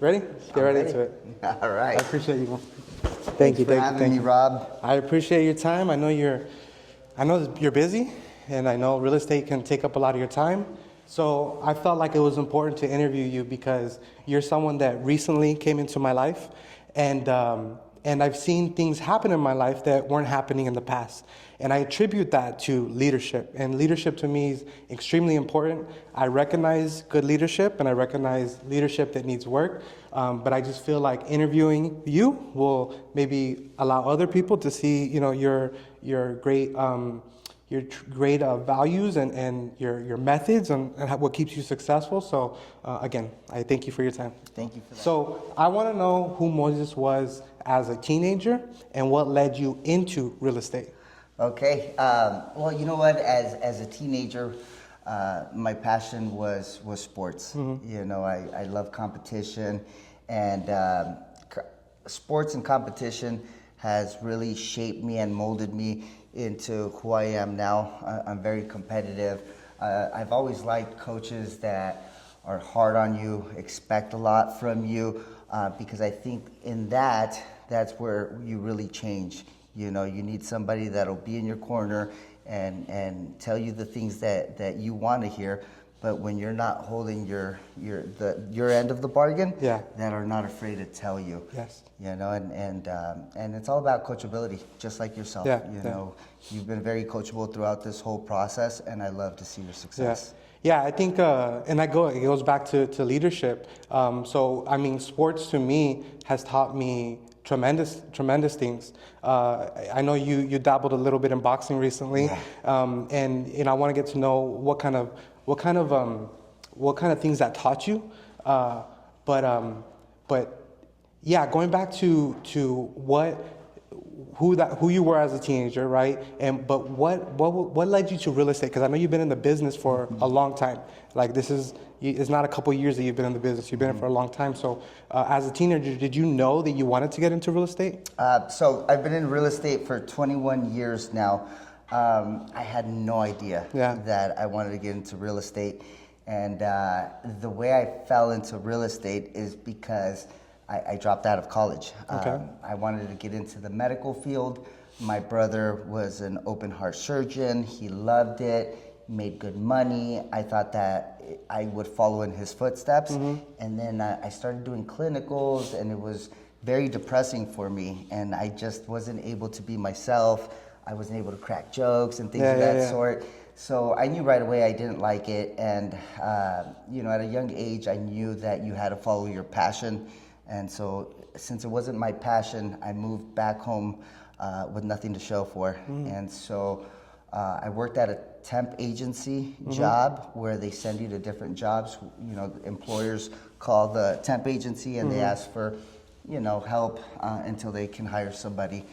Ready? Get right into it. All right. I appreciate you. Thanks for having me, Rob. I appreciate your time. I know you're busy, and I know real estate can take up a lot of your time. So I felt like it was important to interview you because you're someone that recently came into my life, and I've seen things happen in my life that weren't happening in the past. And I attribute that to leadership. And leadership to me is extremely important. I recognize good leadership and I recognize leadership that needs work. But I just feel like interviewing you will maybe allow other people to see, your great values and your methods and what keeps you successful. So again, I thank you for your time. Thank you for that. So I want to know who Moises was as a teenager and what led you into real estate. Okay. Well, you know what? As a teenager, my passion was sports. Mm-hmm. I love competition, and sports and competition has really shaped me and molded me into who I am now. I'm very competitive. I've always liked coaches that are hard on you, expect a lot from you, because I think in that's where you really change. You need somebody that'll be in your corner and tell you the things that you want to hear, but when you're not holding your end of the bargain, that are not afraid to tell you. Yes. And it's all about coachability, just like yourself. You've been very coachable throughout this whole process, and I love to see your success. Yeah, I think, it goes back to leadership. So, I mean, sports to me has taught me tremendous things. I know you dabbled a little bit in boxing recently, and I want to get to know what kind of things that taught you. But yeah, going back to who you were as a teenager, right? But what led you to real estate? Because I know you've been in the business for a long time. Like it's not a couple of years that you've been in the business. You've been in it for a long time. So as a teenager, did you know that you wanted to get into real estate? So I've been in real estate for 21 years now. I had no idea that I wanted to get into real estate. And the way I fell into real estate is because I dropped out of college. Okay. I wanted to get into the medical field. My brother was an open heart surgeon. He loved it, made good money. I thought that I would follow in his footsteps. Mm-hmm. And then I started doing clinicals, and it was very depressing for me. And I just wasn't able to be myself. I wasn't able to crack jokes and things of that sort. So I knew right away I didn't like it. And, at a young age, I knew that you had to follow your passion. And so since it wasn't my passion, I moved back home with nothing to show for. And so I worked at a temp agency job where they send you to different jobs. Employers call the temp agency and they ask for, help until they can hire somebody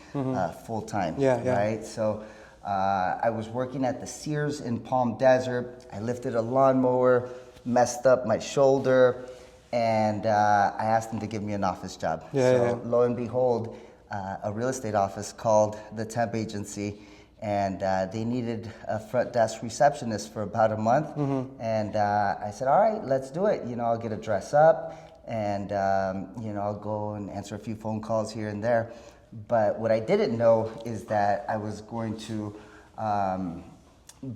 full time. Right? So I was working at the Sears in Palm Desert. I lifted a lawnmower, messed up my shoulder, and I asked them to give me an office job. Lo and behold, a real estate office called the temp agency, and they needed a front desk receptionist for about a month. And I said, all right, let's do it. I'll get a dress up, and I'll go and answer a few phone calls here and there. But what I didn't know is that I was going to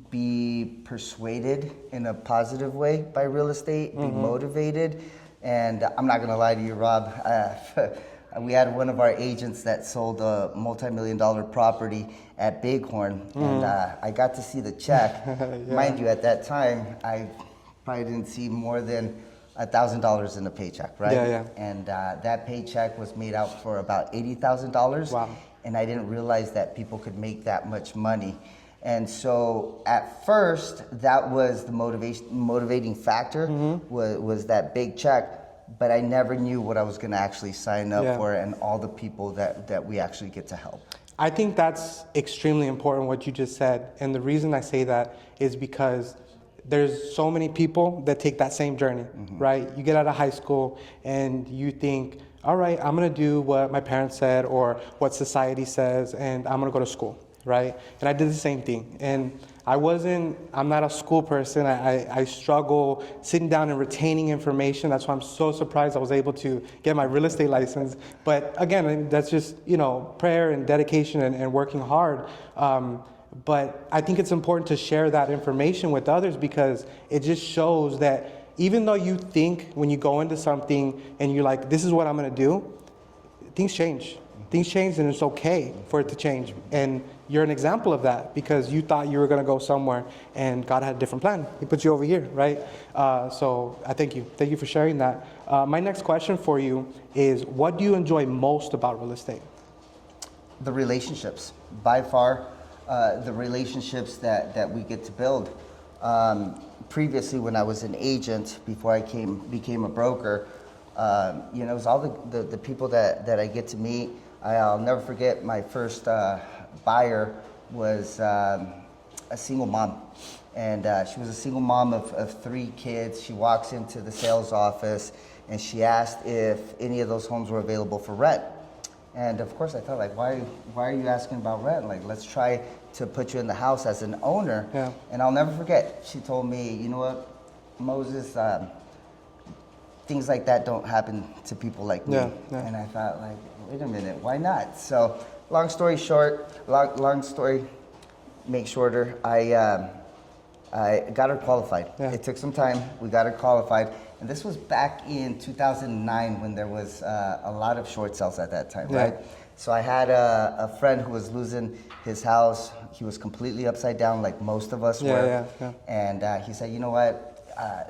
be persuaded in a positive way by real estate, be motivated. And I'm not going to lie to you, Rob. We had one of our agents that sold a multi-million-dollar property at Bighorn, and I got to see the check. Mind you, at that time, I probably didn't see more than $1,000 in a paycheck, right? And that paycheck was made out for about $80,000. Wow. And I didn't realize that people could make that much money. And so at first, that was the motivating factor, was that big check. But I never knew what I was going to actually sign up for and all the people that we actually get to help. I think that's extremely important what you just said. And the reason I say that is because there's so many people that take that same journey, right? You get out of high school and you think, all right, I'm going to do what my parents said or what society says, and I'm going to go to school, right? And I did the same thing. And I'm not a school person. I struggle sitting down and retaining information. That's why I'm so surprised I was able to get my real estate license. But again, I mean, that's just, prayer and dedication and working hard. But I think it's important to share that information with others because it just shows that even though you think when you go into something and you're like, this is what I'm going to do, things change. Things change and it's okay for it to change. And you're an example of that because you thought you were going to go somewhere and God had a different plan. He put you over here, right? So I thank you. Thank you for sharing that. My next question for you is, what do you enjoy most about real estate? The relationships. By far, the relationships that we get to build. Previously, when I was an agent, before I became a broker, it was all the people that I get to meet. I'll never forget my first buyer was a single mom. And she was a single mom of 3 kids. She walks into the sales office and she asked if any of those homes were available for rent. And of course I thought, like, why are you asking about rent? Like, let's try to put you in the house as an owner. Yeah. And I'll never forget, she told me, you know what, Moses, things like that don't happen to people like me. Yeah, yeah. And I thought, like, wait a minute, why not? So long story short, long story make shorter, I got her qualified. Yeah. It took some time. We got her qualified. And this was back in 2009 when there was a lot of short sales at that time, Yeah. right? So I had a friend who was losing his house. He was completely upside down like most of us were. Yeah. And he said, you know what,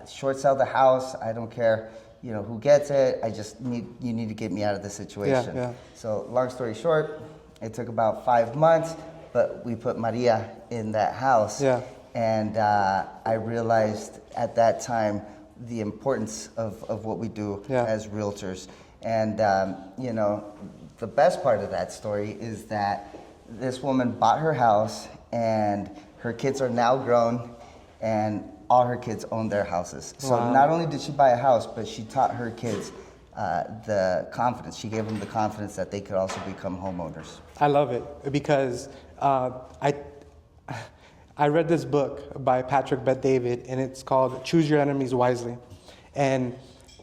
short sell the house. I don't care, who gets it. You need to get me out of this situation. Yeah. So long story short, it took about 5 months, but we put Maria in that house. Yeah. And I realized at that time the importance of what we do as realtors. And, the best part of that story is that this woman bought her house and her kids are now grown and all her kids own their houses. So Wow. Not not only did she buy a house, but she taught her kids the confidence. She gave them the confidence that they could also become homeowners. I love it because I read this book by Patrick Bet-David, and it's called Choose Your Enemies Wisely. And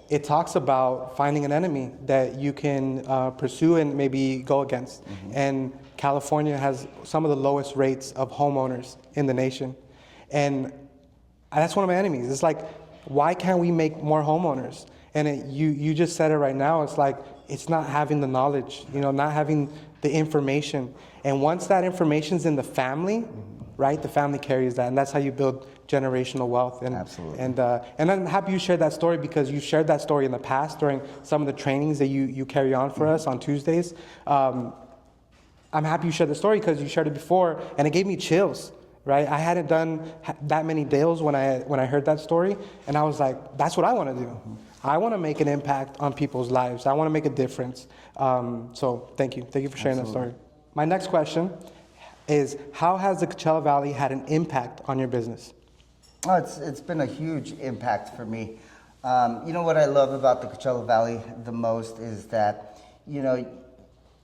it talks about finding an enemy that you can pursue and maybe go against. Mm-hmm. And California has some of the lowest rates of homeowners in the nation. And that's one of my enemies. It's like, why can't we make more homeowners? And you just said it right now. It's like, it's not having the knowledge, not having the information. And once that information's in the family, right, the family carries that. And that's how you build generational wealth. And, Absolutely. And I'm happy you shared that story because you shared that story in the past during some of the trainings that you carry on for us on Tuesdays. I'm happy you shared the story because you shared it before and it gave me chills. Right, I hadn't done that many deals when I heard that story, and I was like, "That's what I want to do. I want to make an impact on people's lives. I want to make a difference." So, thank you for sharing that story. My next question is, how has the Coachella Valley had an impact on your business? Oh, it's been a huge impact for me. What I love about the Coachella Valley the most is that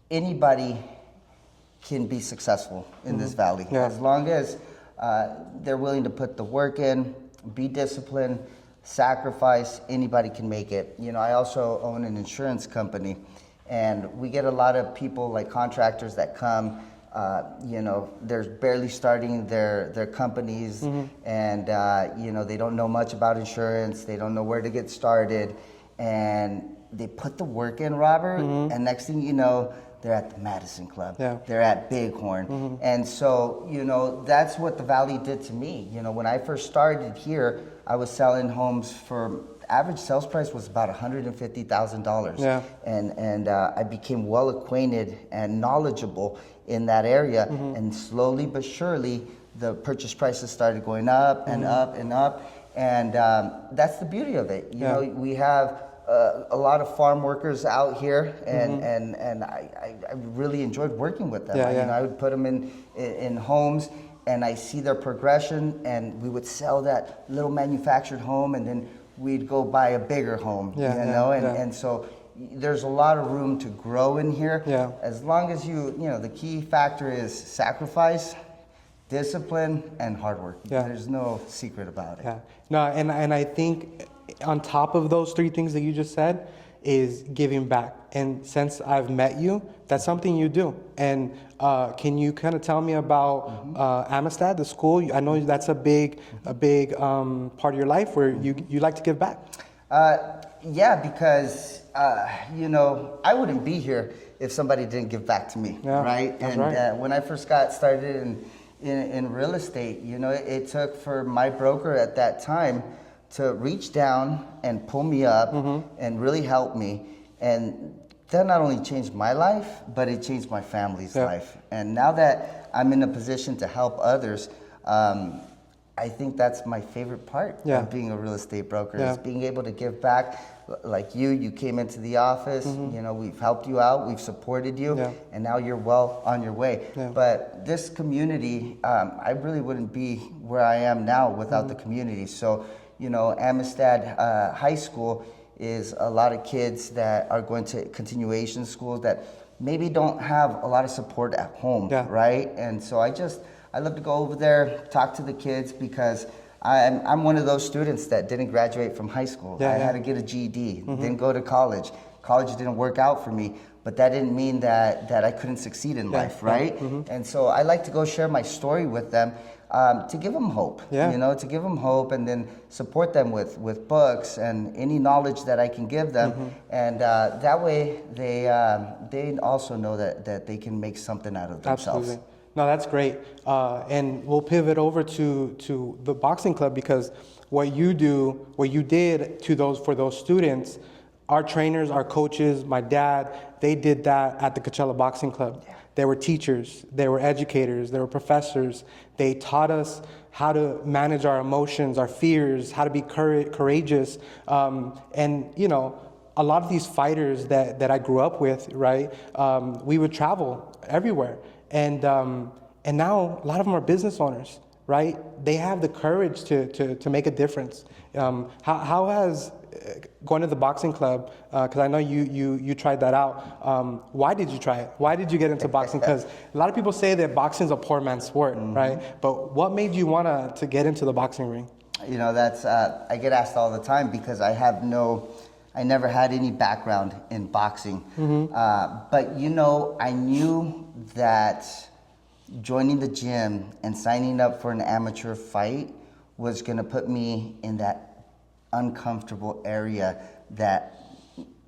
anybody can be successful in this valley as long as they're willing to put the work in, be disciplined, sacrifice. Anybody can make it. I also own an insurance company, and we get a lot of people like contractors that come. They're barely starting their companies, and they don't know much about insurance. They don't know where to get started, and they put the work in, Robert. And next thing you know, they're at the Madison Club. Yeah. They're at Bighorn. And so, that's what the Valley did to me. When I first started here, I was selling homes for, average sales price was about $150,000. Yeah. And I became well acquainted and knowledgeable in that area. And slowly but surely, the purchase prices started going up and up and up. And that's the beauty of it. You know, we have a lot of farm workers out here, and I really enjoyed working with them. I would put them in homes, and I see their progression, and we would sell that little manufactured home, and then we'd go buy a bigger home. And so there's a lot of room to grow in here. As long as the key factor is sacrifice. Discipline and hard work. Yeah. There's no secret about it. Yeah. No, and I think on top of those three things that you just said is giving back. And since I've met you, that's something you do. And can you kind of tell me about Amistad, the school? I know that's a big part of your life where you like to give back. Yeah, because I wouldn't be here if somebody didn't give back to me, Yeah, right? that's And right. when I first got started in real estate, it took for my broker at that time to reach down and pull me up and really help me. And that not only changed my life, but it changed my family's life. And now that I'm in a position to help others, I think that's my favorite part of being a real estate broker, is being able to give back. Like you came into the office, we've helped you out, we've supported you, and now you're well on your way. But this community, I really wouldn't be where I am now without the community. So, Amistad High School is a lot of kids that are going to continuation schools that maybe don't have a lot of support at home, right? And so I love to go over there, talk to the kids, because I'm one of those students that didn't graduate from high school. I had to get a GED, didn't go to college. College didn't work out for me, but that didn't mean that I couldn't succeed in life, right? And so I like to go share my story with them, to give them hope, to give them hope, and then support them with books and any knowledge that I can give them. And that way they also know that they can make something out of themselves. Absolutely. No, that's great. And we'll pivot over to the boxing club, because what you did for those students, our trainers, our coaches, my dad, they did that at the Coachella Boxing Club. Yeah. They were teachers, they were educators, they were professors. They taught us how to manage our emotions, our fears, how to be courageous. And a lot of these fighters that I grew up with, right? We would travel everywhere. And now a lot of them are business owners, right? They have the courage to make a difference. How has going to the boxing club, because I know you tried that out. Why did you try it? Why did you get into boxing? Because a lot of people say that boxing is a poor man's sport, right? But what made you want to get into the boxing ring? That's I get asked all the time, because I never had any background in boxing. But I knew that joining the gym and signing up for an amateur fight was going to put me in that uncomfortable area that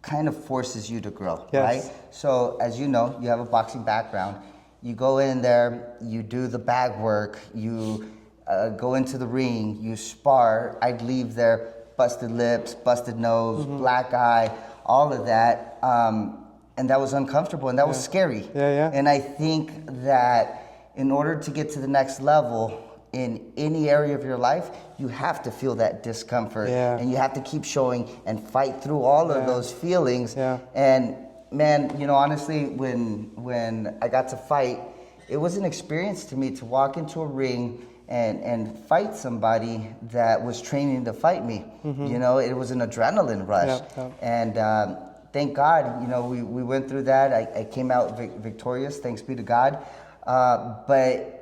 kind of forces you to grow, right? So as you know, you have a boxing background. You go in there, you do the bag work, you go into the ring, you spar. I'd leave there busted lips, busted nose, black eye, all of that. And that was uncomfortable, and that was scary. And I think that in order to get to the next level in any area of your life, you have to feel that discomfort, and you have to keep showing and fight through all of those feelings. And man, honestly, when I got to fight, it was an experience to me to walk into a ring and fight somebody that was training to fight me. It was an adrenaline rush. And thank God, we went through that. I came out victorious, thanks be to God. But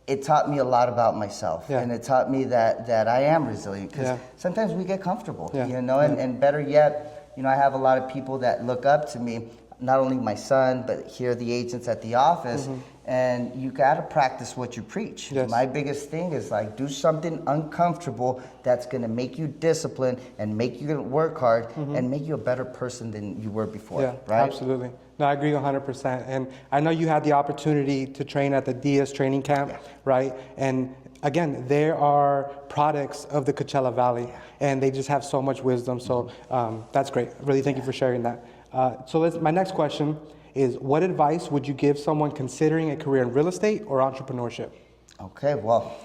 it taught me a lot about myself, and it taught me that I am resilient, because sometimes we get comfortable, and better yet, I have a lot of people that look up to me, not only my son, but here the agents at the office, and you got to practice what you preach. My biggest thing is do something uncomfortable that's going to make you disciplined and make you work hard and make you a better person than you were before, right? Absolutely. No, I agree 100%. And I know you had the opportunity to train at the DS training camp, right? And again, there are products of the Coachella Valley, and they just have so much wisdom. So that's great. Really, thank you for sharing that. So my next question is, what advice would you give someone considering a career in real estate or entrepreneurship? Okay, well,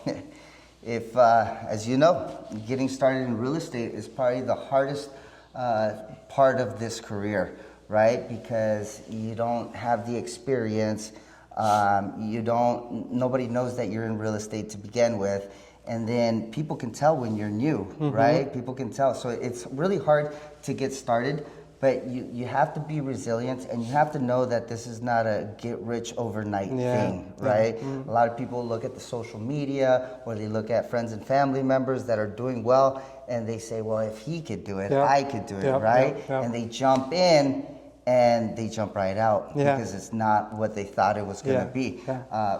if, as you know, getting started in real estate is probably the hardest part of this career, right? Because you don't have the experience, nobody knows that you're in real estate to begin with. And then people can tell when you're new, right? People can tell. So it's really hard to get started. But you have to be resilient, and you have to know that this is not a get rich overnight thing, right? A lot of people look at the social media, or they look at friends and family members that are doing well, and they say, well, if he could do it, I could do it, right? And they jump in, and they jump right out because it's not what they thought it was going to be.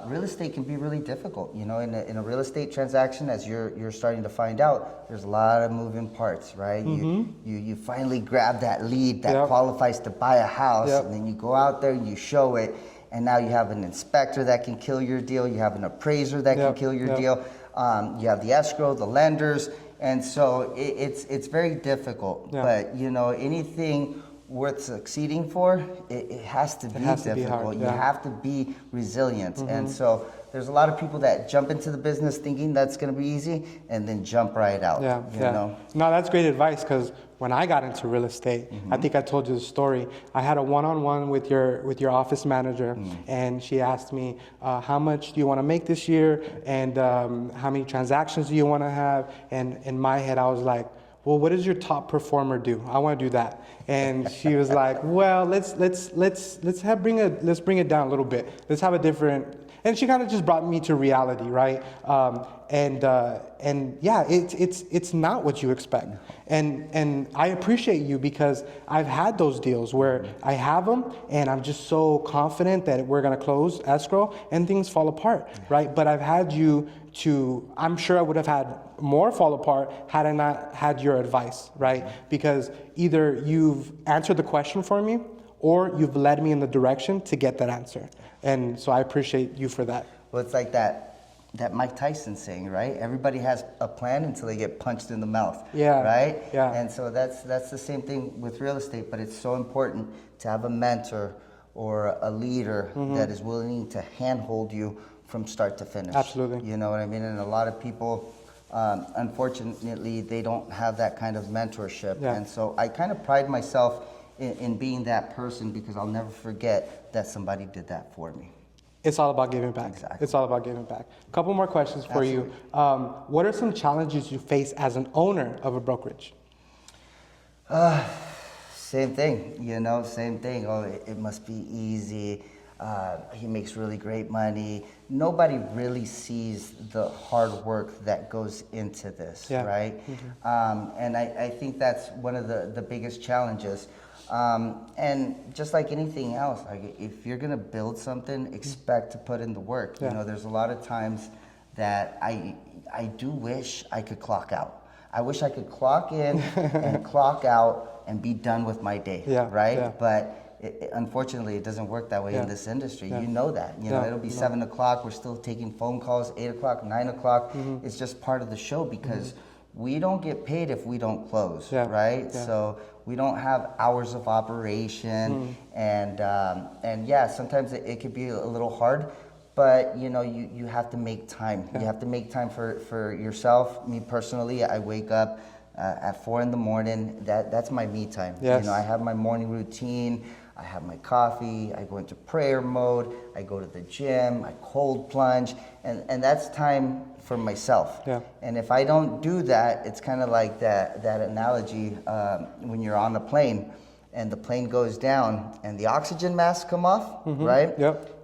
Real estate can be really difficult. You know, in a real estate transaction, as you're starting to find out, there's a lot of moving parts, right? You finally grab that lead that qualifies to buy a house, and then you go out there and you show it, and now you have an inspector that can kill your deal, you have an appraiser that can kill your deal, you have the escrow, the lenders, and so it's very difficult. But you know, anything worth succeeding for, it has to be difficult. You have to be resilient. And so there's a lot of people that jump into the business thinking that's going to be easy and then jump right out. You know? No, that's great advice, because when I got into real estate, I think I told you the story. I had a one-on-one with your office manager, and she asked me, how much do you want to make this year, and how many transactions do you want to have? And in my head, I was like, well, what does your top performer do? I want to do that. And she was like, well, let's bring it down a little bit. Let's have a different. And she kind of just brought me to reality, right? And yeah, it's not what you expect. And I appreciate you, because I've had those deals where I have them and I'm just so confident that we're going to close escrow and things fall apart, right? But I've had you I'm sure I would have had more fall apart had I not had your advice, right? Because either you've answered the question for me, or you've led me in the direction to get that answer. And so I appreciate you for that. Well, it's like that Mike Tyson saying, right? Everybody has a plan until they get punched in the mouth, right? And so that's the same thing with real estate, but it's so important to have a mentor or a leader that is willing to handhold you from start to finish. Absolutely. You know what I mean? And a lot of people, unfortunately, they don't have that kind of mentorship. And so I kind of pride myself in being that person, because I'll never forget that somebody did that for me. It's all about giving back. Exactly. It's all about giving back. A couple more questions for you. What are some challenges you face as an owner of a brokerage? Same thing, you know, same thing. Oh, it must be easy. He makes really great money. Nobody really sees the hard work that goes into this, right? And I think that's one of the biggest challenges. And just like anything else, like if you're gonna build something, expect to put in the work. You know, there's a lot of times that I do wish I could clock out. I wish I could clock in and clock out and be done with my day, right? But unfortunately, it doesn't work that way in this industry. You know that. You know, it'll be 7 o'clock. We're still taking phone calls. 8 o'clock, 9 o'clock. It's just part of the show, because we don't get paid if we don't close, right? So we don't have hours of operation, and yeah, sometimes it could be a little hard. But you know, you have to make time. You have to make time for yourself. Me personally, I wake up at 4 in the morning. That's my me time. You know, I have my morning routine. I have my coffee, I go into prayer mode, I go to the gym, I cold plunge, and that's time for myself. And if I don't do that, it's kind of like that analogy when you're on a plane and the plane goes down and the oxygen masks come off, right?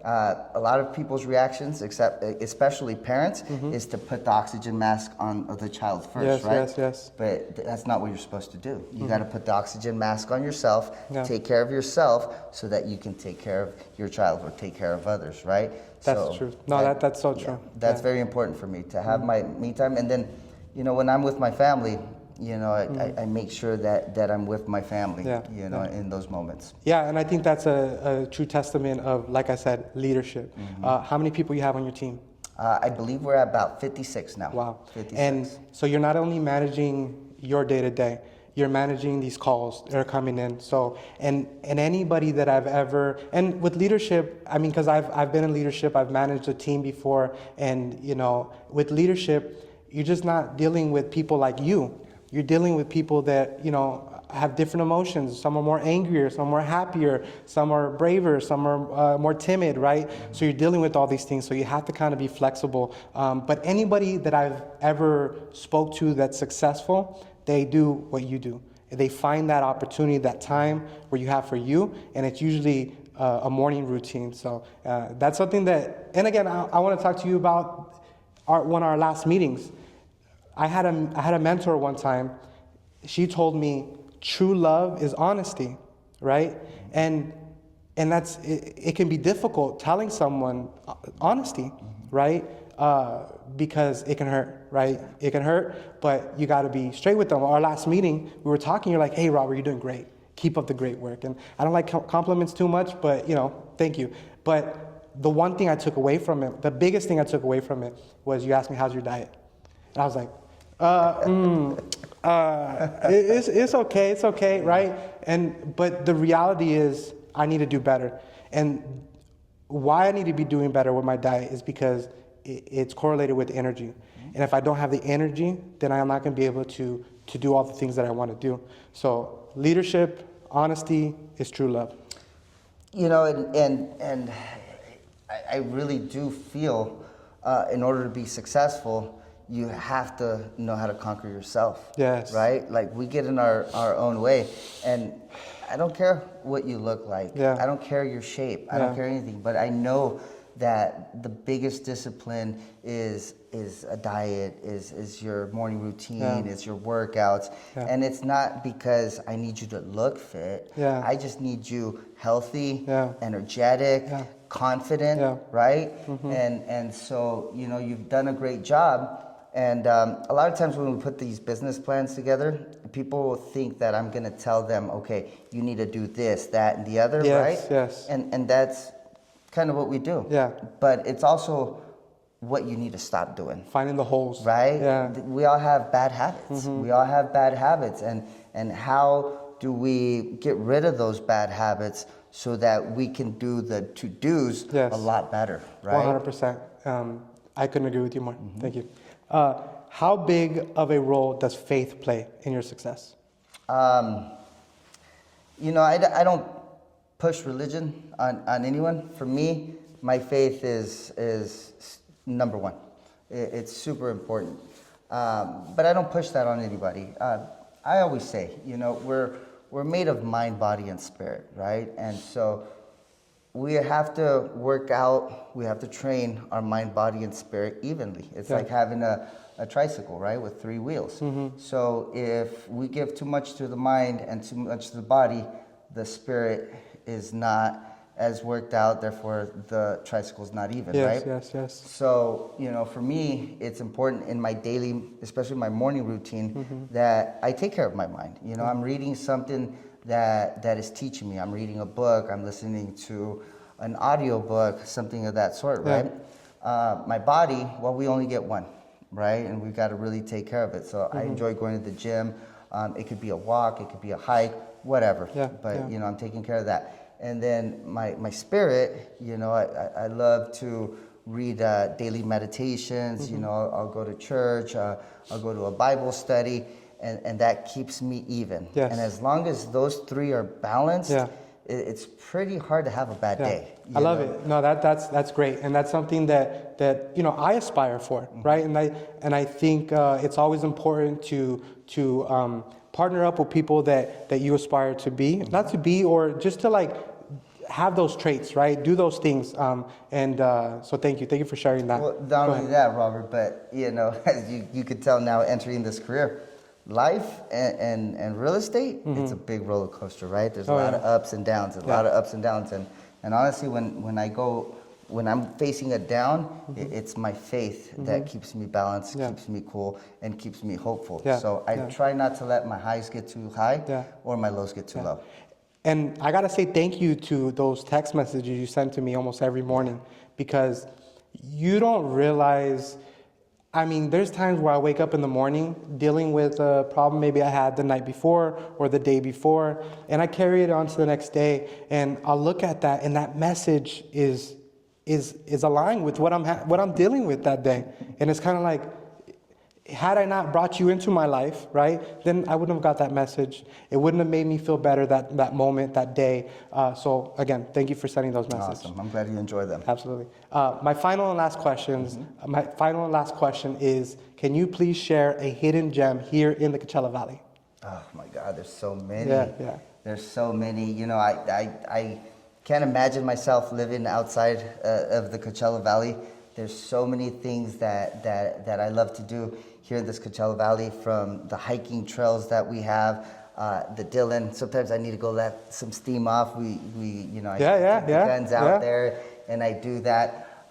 A lot of people's reactions, especially parents, is to put the oxygen mask on the child first, right? But that's not what you're supposed to do. You got to put the oxygen mask on yourself, take care of yourself, so that you can take care of your child or take care of others, right? That's true. No, that's so true. That's very important for me, to have my me time. And then, you know, when I'm with my family, you know, I make sure that I'm with my family, you know, in those moments. Yeah, and I think that's a true testament of, like I said, leadership. How many people you have on your team? I believe we're at about 56 now. Wow. 56. And so you're not only managing your day-to-day, you're managing these calls that are coming in. So, and anybody that I've ever, and with leadership, I mean, because I've been in leadership, I've managed a team before, and, you know, with leadership, you're just not dealing with people like you. You're dealing with people that, you know, have different emotions. Some are more angrier, some are happier, some are braver, some are more timid, right? So you're dealing with all these things, so you have to kind of be flexible. But anybody that I've ever spoke to that's successful, they do what you do. They find that opportunity, that time where you have for you, and it's usually a morning routine. So that's something that, and again, I want to talk to you about one of our last meetings. I had a mentor one time. She told me true love is honesty, right? And that's it can be difficult telling someone honesty, right? Because it can hurt, right? It can hurt, but you got to be straight with them. Our last meeting, we were talking. You're like, "Hey, Robert, you're doing great. Keep up the great work." And I don't like compliments too much, but thank you. But the one thing I took away from it, the biggest thing I took away from it, was you asked me, "How's your diet?" And I was like, it's okay, right? But the reality is, I need to do better. And why I need to be doing better with my diet is because it's correlated with energy. And if I don't have the energy, then I'm not going to be able to do all the things that I want to do. So leadership, honesty is true love. And I really do feel in order to be successful, you have to know how to conquer yourself. Yes. Right? Like, we get in our own way. And I don't care what you look like. Yeah. I don't care your shape. I don't care anything. But I know that the biggest discipline is a diet, is your morning routine, is your workouts. Yeah. And it's not because I need you to look fit. Yeah. I just need you healthy, energetic, confident, right? Mm-hmm. And so, you've done a great job. And a lot of times when we put these business plans together, people will think that I'm going to tell them, okay, you need to do this, that, and the other, right? Yes. And that's kind of what we do. Yeah. But it's also what you need to stop doing. Finding the holes. Right? Yeah. We all have bad habits. Mm-hmm. We all have bad habits. And how do we get rid of those bad habits so that we can do the to-dos a lot better, right? 100%. I couldn't agree with you more. Mm-hmm. Thank you. How big of a role does faith play in your success? I don't push religion on anyone. For me, my faith is number one. It's super important. But I don't push that on anybody. I always say, we're made of mind, body, and spirit, right? And so we have to work out, we have to train our mind, body, and spirit evenly. It's like having a tricycle, right, with 3 wheels. Mm-hmm. So if we give too much to the mind and too much to the body, the spirit is not as worked out, therefore the tricycle is not even, right? Yes. So, for me, it's important in my daily, especially my morning routine, that I take care of my mind. I'm reading something that is teaching me. I'm reading a book, I'm listening to an audio book, something of that sort, right? My body, well, we only get one, right? And we've got to really take care of it. So I enjoy going to the gym. It could be a walk, it could be a hike, whatever. But I'm taking care of that. And then my spirit, I love to read daily meditations. I'll go to church, I'll go to a Bible study. And that keeps me even. Yes. And as long as those 3 are balanced, it's pretty hard to have a bad day. I love it. No, that's great, and that's something that I aspire for, right? And I think it's always important to partner up with people that you aspire to be, not to be, or just to have those traits, right? Do those things. So thank you for sharing that. Well, not only that, Robert, but as you could tell now, entering this career, life and real estate, it's a big roller coaster, right? There's a lot of ups and downs, and honestly, when I'm facing a down, it's my faith that keeps me balanced, keeps me cool, and keeps me hopeful. So I try not to let my highs get too high or my lows get too low. And I gotta say thank you to those text messages you send to me almost every morning, because you don't realize. There's times where I wake up in the morning dealing with a problem maybe I had the night before or the day before, and I carry it on to the next day, and I'll look at that, and that message is aligned with what I'm dealing with that day. And it's kind of like, had I not brought you into my life, right, then I wouldn't have got that message. It wouldn't have made me feel better that moment, that day. So again, thank you for sending those messages. Awesome. I'm glad you enjoy them. Absolutely. My final and last question is, can you please share a hidden gem here in the Coachella Valley? Oh my God, there's so many. Yeah. There's so many. You know, I can't imagine myself living outside of the Coachella Valley. There's so many things that I love to do here in this Coachella Valley, from the hiking trails that we have, the Dillon. Sometimes I need to go let some steam off. I take the guns out there and I do that.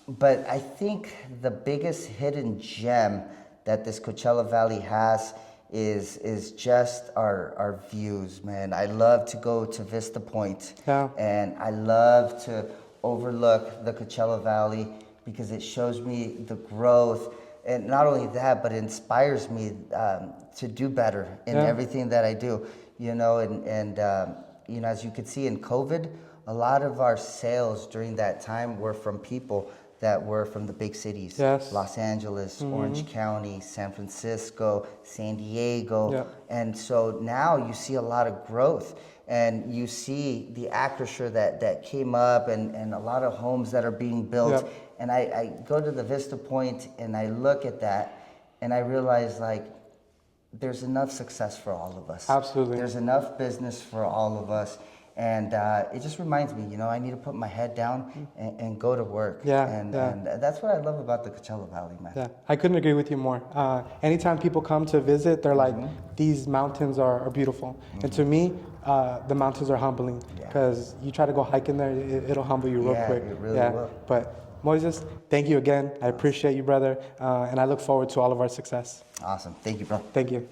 But I think the biggest hidden gem that this Coachella Valley has is just our views, man. I love to go to Vista Point, and I love to overlook the Coachella Valley because it shows me the growth, and not only that, but it inspires me to do better in everything that I do. You know, and as you could see in COVID, a lot of our sales during that time were from people that were from the big cities. Los Angeles, Orange County, San Francisco, San Diego. And so now you see a lot of growth, and you see the acrisure that came up, and a lot of homes that are being built. And I go to the Vista Point and I look at that and I realize, like, there's enough success for all of us. Absolutely. There's enough business for all of us. And it just reminds me, you know, I need to put my head down and go to work. And that's what I love about the Coachella Valley, man. Yeah, I couldn't agree with you more. Anytime people come to visit, they're like, these mountains are beautiful. And to me, the mountains are humbling, because you try to go hiking there, it'll humble you real quick. It really will. But Moises, thank you again. I appreciate you, brother. And I look forward to all of our success. Awesome. Thank you, bro. Thank you.